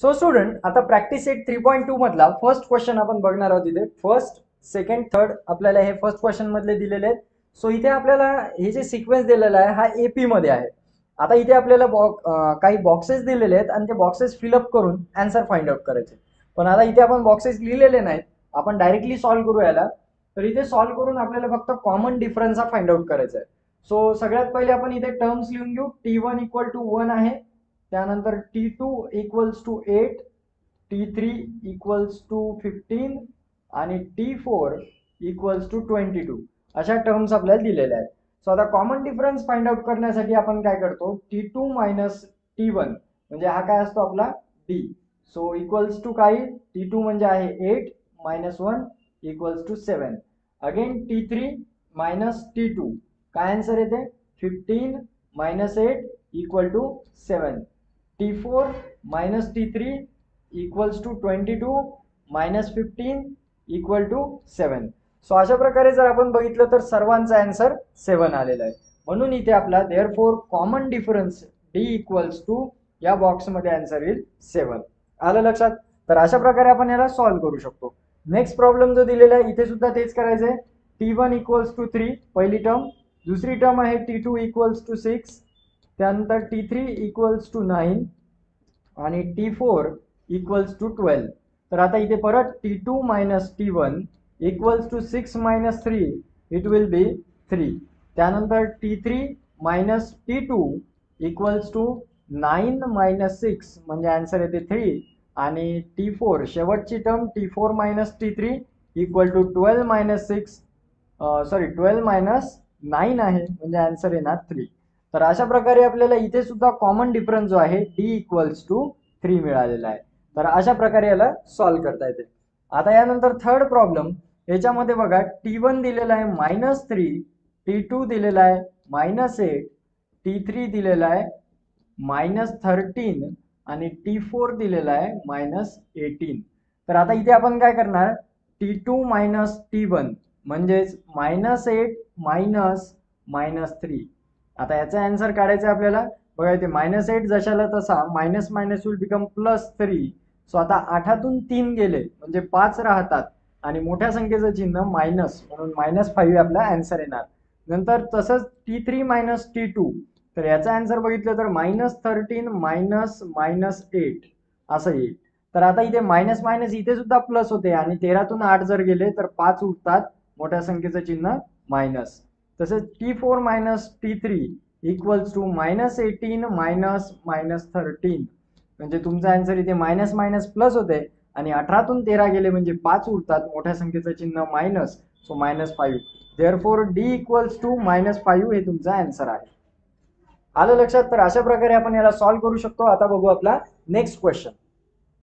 So student, आता practice set 3.2 मधला first question आपण बघणार आहोत. इथे फर्स्ट, सेकंड, थर्ड आपल्याला हे फर्स्ट क्वेश्चन मधले दिलेले आहेत. सो इथे आपल्याला हे जे सिक्वेन्स दिलेला आहे हा एपी मध्ये आहे. आता इथे आपल्याला काही बॉक्सेस दिलेले आहेत आणि ते बॉक्सेस फिलअप करून आन्सर फाइंड आउट करायचे. पण आता इथे आपण बॉक्सेस लिहिलेले नाहीत, आपण डायरेक्टली सॉल्व्ह करू याला. तर इथे सॉल्व्ह करून आपल्याला फक्त कॉमन डिफरन्स हा फाइंड आउट करायचा आहे. सो सगळ्यात पहिले आपण इथे टर्म्स लिहून घेऊ. T1 इक्वल टू 1 आहे, त्यानंतर T2 equals to 8, T3 equals to 15 आणि T4 इक्वल्स टू 22 अशा टर्म्स आपल्याला दिलेल्या आहेत. सो आता कॉमन डिफरन्स फाइंड आउट करण्यासाठी आपण काय करतो, T2 मायनस T1 म्हणजे हा काय असतो आपला D. सो इक्वल्स टू काय, T2 म्हणजे आहे 8 minus 1 equals to 7. Again T3 minus T2 काय आन्सर येते 15 minus 8 equal to 7. T4 minus T3 equals to 22 minus 15 equal to 7. So अशा प्रकारे जर आपण बघितलं तर सर्वांचा आन्सर 7 आलेला आहे. म्हणून इथे आपला therefore common difference D equals to या बॉक्समध्ये आन्सर येईल 7. आलं लक्षात? तर अशा प्रकारे आपण याला सॉल्व्ह करू शकतो. नेक्स्ट प्रॉब्लेम जो दिलेला आहे इथे सुद्धा तेच करायचं आहे. T1 इक्वल्स टू 3 पहिली टर्म, दुसरी टर्म आहे T2 इक्वल्स टू 6, त्यानंतर T3 इक्वल्स टू 9 आणि T4 इक्वल्स टू 12. तर आता इथे परत T2 minus T1 equals to 6 minus 3 it will be 3. त्यानंतर T3 minus T2 equals to 9 minus 6 म्हणजे आन्सर येते 3. आणि T4 शेवटची term T4 minus T3 equal to 12 minus 6 12 minus 9 आहे म्हणजे आन्सर येणार 3. तर अशा प्रकारे आपल्याला इथे सुद्धा कॉमन डिफरन्स जो आहे D इक्वल्स टू 3 मिळालेला आहे. तर अशा प्रकारे याला सॉल्व्ह करता येते. आता यानंतर थर्ड प्रॉब्लेम, याच्यामध्ये बघा T1 दिलेला आहे -3, T2 दिलेला आहे -8, T3 दिलेला आहे -13 आणि T4 दिलेला आहे -18. तर आता इथे आपण काय करणार, T2 मायनस T1 म्हणजेच -8 मायनस -3. आता याचा आन्सर काढायचा आपल्याला. बघा इथे -8 जशाला तसा minus minus will become +3. So आता 8तून 3 गेले म्हणजे 5 राहतात आणि मोठ्या संख्येचं चिन्ह मायनस म्हणून -5 आपला आन्सर येणार. नंतर तसंच T3 मायनस T2, तर याचा आन्सर बघितलं तर -13 मायनस -8 असं येईल. तर आता इथे मायनस मायनस इथे सुद्धा प्लस होते आणि 13तून 8 जर गेले तर 5 उरतात, मोठ्या संख्येचं चिन्ह मायनस. तसेच T4 minus T3 equals to -18 minus -13 म्हणजे तुमचा आन्सर इथे मायनस मायनस प्लस होते आणि 18तून 13 गेले म्हणजे 5 उरतात, मोठ्या संख्येचं चिन्ह minus, so -5. Therefore D equals to -5 हे तुमचा आन्सर आहे. आलं लक्षात? तर अशा प्रकारे आपण याला सॉल्व्ह करू शकतो. आता बघू आपला नेक्स्ट क्वेश्चन.